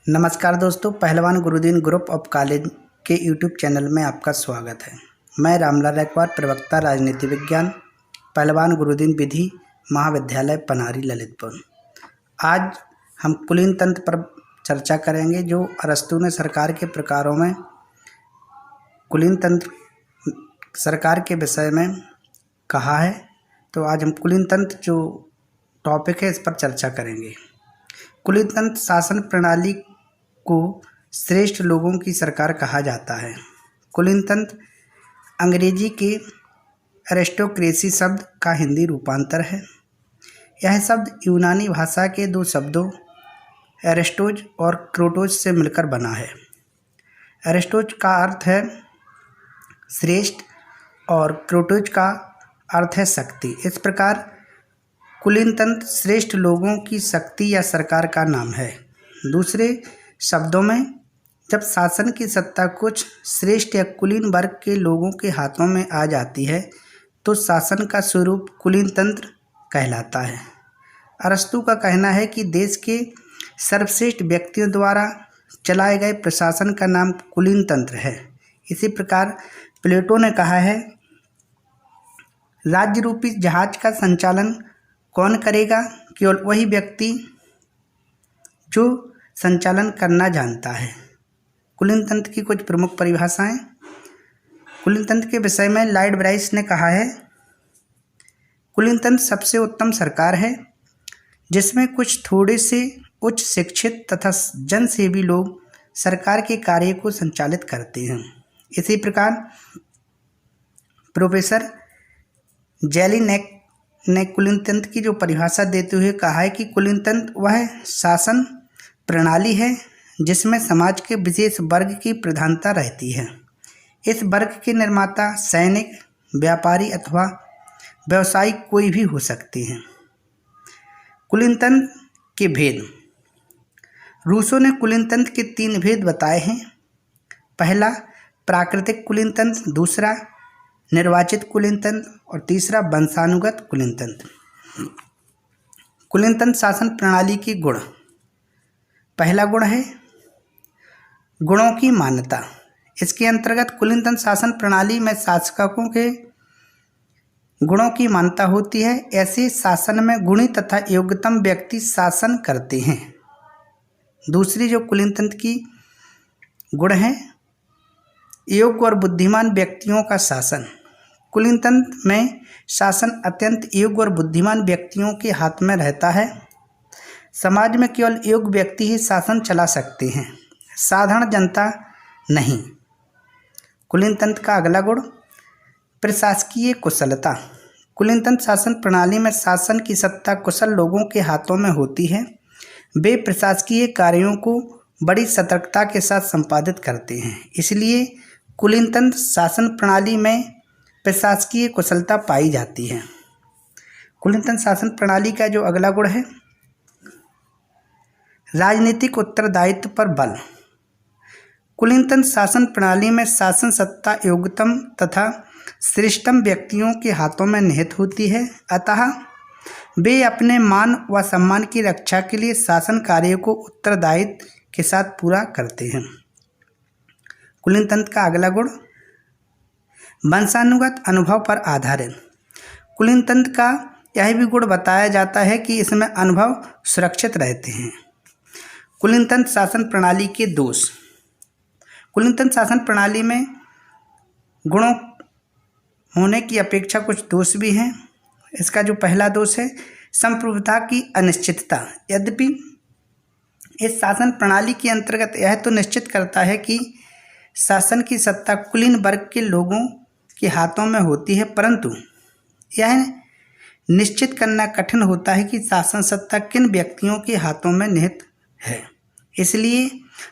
नमस्कार दोस्तों, पहलवान गुरुदीन ग्रुप ऑफ कॉलेज के यूट्यूब चैनल में आपका स्वागत है। मैं रामलाल रैकवार, प्रवक्ता राजनीति विज्ञान, पहलवान गुरुदीन विधि महाविद्यालय पनारी ललितपुर। आज हम कुलीन तंत्र पर चर्चा करेंगे, जो अरस्तू ने सरकार के प्रकारों में कुलीन तंत्र सरकार के विषय में कहा है। तो आज हम कुलीन तंत्र जो टॉपिक है इस पर चर्चा करेंगे। कुलीन तंत्र शासन प्रणाली को श्रेष्ठ लोगों की सरकार कहा जाता है। कुलीन तंत्र अंग्रेजी के एरिस्टोक्रेसी शब्द का हिंदी रूपांतर है। यह शब्द यूनानी भाषा के दो शब्दों एरिस्टोज और क्रोटोज से मिलकर बना है। एरिस्टोज का अर्थ है श्रेष्ठ और क्रोटोज का अर्थ है शक्ति। इस प्रकार कुलीन तंत्र श्रेष्ठ लोगों की शक्ति या सरकार का नाम है। दूसरे शब्दों में, जब शासन की सत्ता कुछ श्रेष्ठ या कुलीन वर्ग के लोगों के हाथों में आ जाती है तो शासन का स्वरूप कुलीन तंत्र कहलाता है। अरस्तू का कहना है कि देश के सर्वश्रेष्ठ व्यक्तियों द्वारा चलाए गए प्रशासन का नाम कुलीन तंत्र है। इसी प्रकार प्लेटो ने कहा है, राज्य रूपी जहाज का संचालन कौन करेगा? केवल वही व्यक्ति जो संचालन करना जानता है। कुलीन तंत्र की कुछ प्रमुख परिभाषाएं। कुलीन तंत्र के विषय में लॉर्ड ब्राइस ने कहा है, कुलीन तंत्र सबसे उत्तम सरकार है जिसमें कुछ थोड़े से उच्च शिक्षित तथा जनसेवी लोग सरकार के कार्य को संचालित करते हैं। इसी प्रकार प्रोफेसर जेलिनेक ने कुलीन तंत्र की जो परिभाषा देते हुए कहा है कि कुलीन तंत्र वह शासन प्रणाली है जिसमें समाज के विशेष वर्ग की प्रधानता रहती है। इस वर्ग के निर्माता सैनिक, व्यापारी अथवा व्यवसायिक कोई भी हो सकते हैं। कुलीन तंत्र के भेद। रूसो ने कुलीन तंत्र के 3 भेद बताए हैं। पहला प्राकृतिक कुलीन तंत्र, दूसरा निर्वाचित कुलीन तंत्र और तीसरा वंशानुगत कुलीन तंत्र। कुलीन तंत्र शासन प्रणाली की गुण। पहला गुण है गुणों की मान्यता। इसके अंतर्गत कुलीन तंत्र शासन प्रणाली में शासकों के गुणों की मान्यता होती है। ऐसे शासन में गुणी तथा योग्यतम व्यक्ति शासन करते हैं। दूसरी जो कुलीन तंत्र की गुण है, योग्य और बुद्धिमान व्यक्तियों का शासन। कुलीन तंत्र में शासन अत्यंत योग्य और बुद्धिमान व्यक्तियों के हाथ में रहता है। समाज में केवल योग्य व्यक्ति ही शासन चला सकते हैं, साधारण जनता नहीं। कुलीन तंत्र का अगला गुण प्रशासकीय कुशलता। कुलीन तंत्र शासन प्रणाली में शासन की सत्ता कुशल लोगों के हाथों में होती है। वे प्रशासकीय कार्यों को बड़ी सतर्कता के साथ संपादित करते हैं। इसलिए कुलीन तंत्र शासन प्रणाली में प्रशासकीय कुशलता पाई जाती है। कुलीन तंत्र शासन प्रणाली का जो अगला गुण है राजनीतिक उत्तरदायित्व पर बल। कुलीन तंत्र शासन प्रणाली में शासन सत्ता योग्यतम तथा श्रेष्ठतम व्यक्तियों के हाथों में निहित होती है, अतः वे अपने मान व सम्मान की रक्षा के लिए शासन कार्य को उत्तरदायित्व के साथ पूरा करते हैं। कुलीन तंत्र का अगला गुण वंशानुगत अनुभव पर आधारित। कुलीन तंत्र का यह भी गुण बताया जाता है कि इसमें अनुभव सुरक्षित रहते हैं। कुलीन तंत्र शासन प्रणाली के दोष। कुलीन तंत्र शासन प्रणाली में गुणों होने की अपेक्षा कुछ दोष भी हैं। इसका जो पहला दोष है संप्रभुता की अनिश्चितता। यद्यपि इस शासन प्रणाली के अंतर्गत यह तो निश्चित करता है कि शासन की सत्ता कुलीन वर्ग के लोगों के हाथों में होती है, परंतु यह निश्चित करना कठिन होता है कि शासन सत्ता किन व्यक्तियों के हाथों में निहित है। इसलिए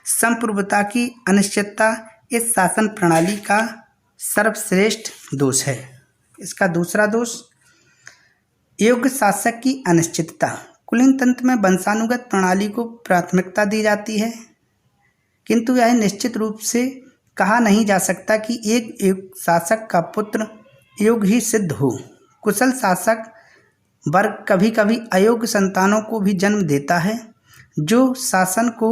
संप्रभुता की अनिश्चितता इस शासन प्रणाली का सर्वश्रेष्ठ दोष है। इसका दूसरा दोष योग्य शासक की अनिश्चितता। कुलीन तंत्र में वंशानुगत प्रणाली को प्राथमिकता दी जाती है, किंतु यह निश्चित रूप से कहा नहीं जा सकता कि एक शासक का पुत्र योग्य ही सिद्ध हो। कुशल शासक वर्ग कभी कभी अयोग्य संतानों को भी जन्म देता है, जो शासन को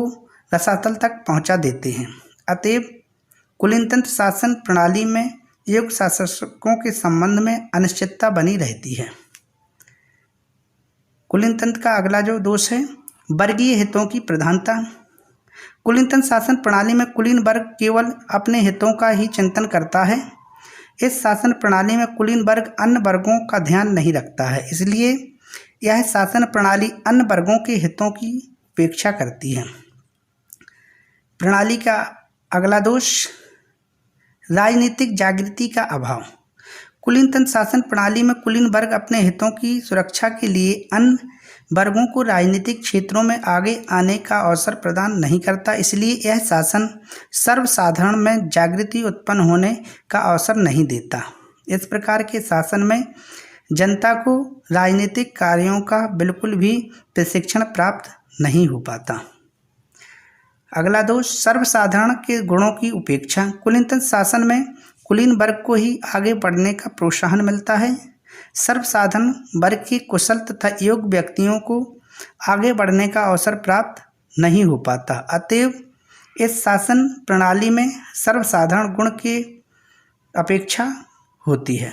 रसातल तक पहुंचा देते हैं। अतएव कुलीनतंत्र शासन प्रणाली में योग्य शासकों के संबंध में अनिश्चितता बनी रहती है। कुलीनतंत्र का अगला जो दोष है, वर्गीय हितों की प्रधानता। कुलीनतंत्र शासन प्रणाली में कुलीन वर्ग केवल अपने हितों का ही चिंतन करता है। इस शासन प्रणाली में कुलीन वर्ग अन्य वर्गों का ध्यान नहीं रखता है, इसलिए यह शासन प्रणाली अन्य वर्गों के हितों की उपेक्षा करती है। प्रणाली का अगला दोष, राजनीतिक जागृति का अभाव। कुलीनतंत्र शासन प्रणाली में कुलीन वर्ग अपने हितों की सुरक्षा के लिए अन्य वर्गों को राजनीतिक क्षेत्रों में आगे आने का अवसर प्रदान नहीं करता, इसलिए यह शासन सर्वसाधारण में जागृति उत्पन्न होने का अवसर नहीं देता। इस प्रकार के शासन में जनता को राजनीतिक कार्यों का बिल्कुल भी प्रशिक्षण प्राप्त नहीं हो पाता। अगला दोष, सर्वसाधारण के गुणों की उपेक्षा। कुलीनतंत्र शासन में कुलीन वर्ग को ही आगे बढ़ने का प्रोत्साहन मिलता है। सर्वसाधारण वर्ग के कुशल तथा योग्य व्यक्तियों को आगे बढ़ने का अवसर प्राप्त नहीं हो पाता। अतएव इस शासन प्रणाली में सर्वसाधारण गुण के अपेक्षा होती है।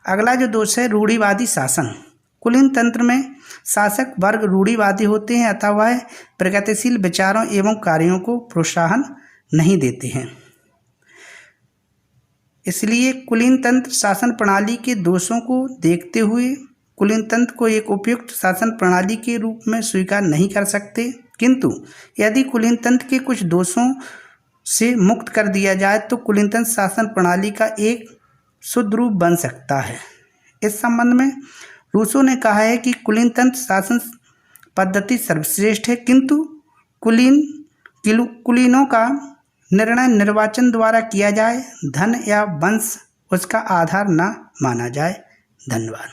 अगला जो दोष है, रूढ़िवादी शासन। कुलीन तंत्र में शासक वर्ग रूढ़िवादी होते हैं अतः वह प्रगतिशील विचारों एवं कार्यों को प्रोत्साहन नहीं देते हैं। इसलिए कुलीन तंत्र शासन प्रणाली के दोषों को देखते हुए कुलीन तंत्र को एक उपयुक्त शासन प्रणाली के रूप में स्वीकार नहीं कर सकते, किंतु यदि कुलीन तंत्र के कुछ दोषों से मुक्त कर दिया जाए तो कुलीन तंत्र शासन प्रणाली का एक शुद्ध रूप बन सकता है। इस संबंध में रूसो ने कहा है कि कुलीन तंत्र शासन पद्धति सर्वश्रेष्ठ है, किंतु कुलीनों का निर्णय निर्वाचन द्वारा किया जाए, धन या वंश उसका आधार न माना जाए। धन्यवाद।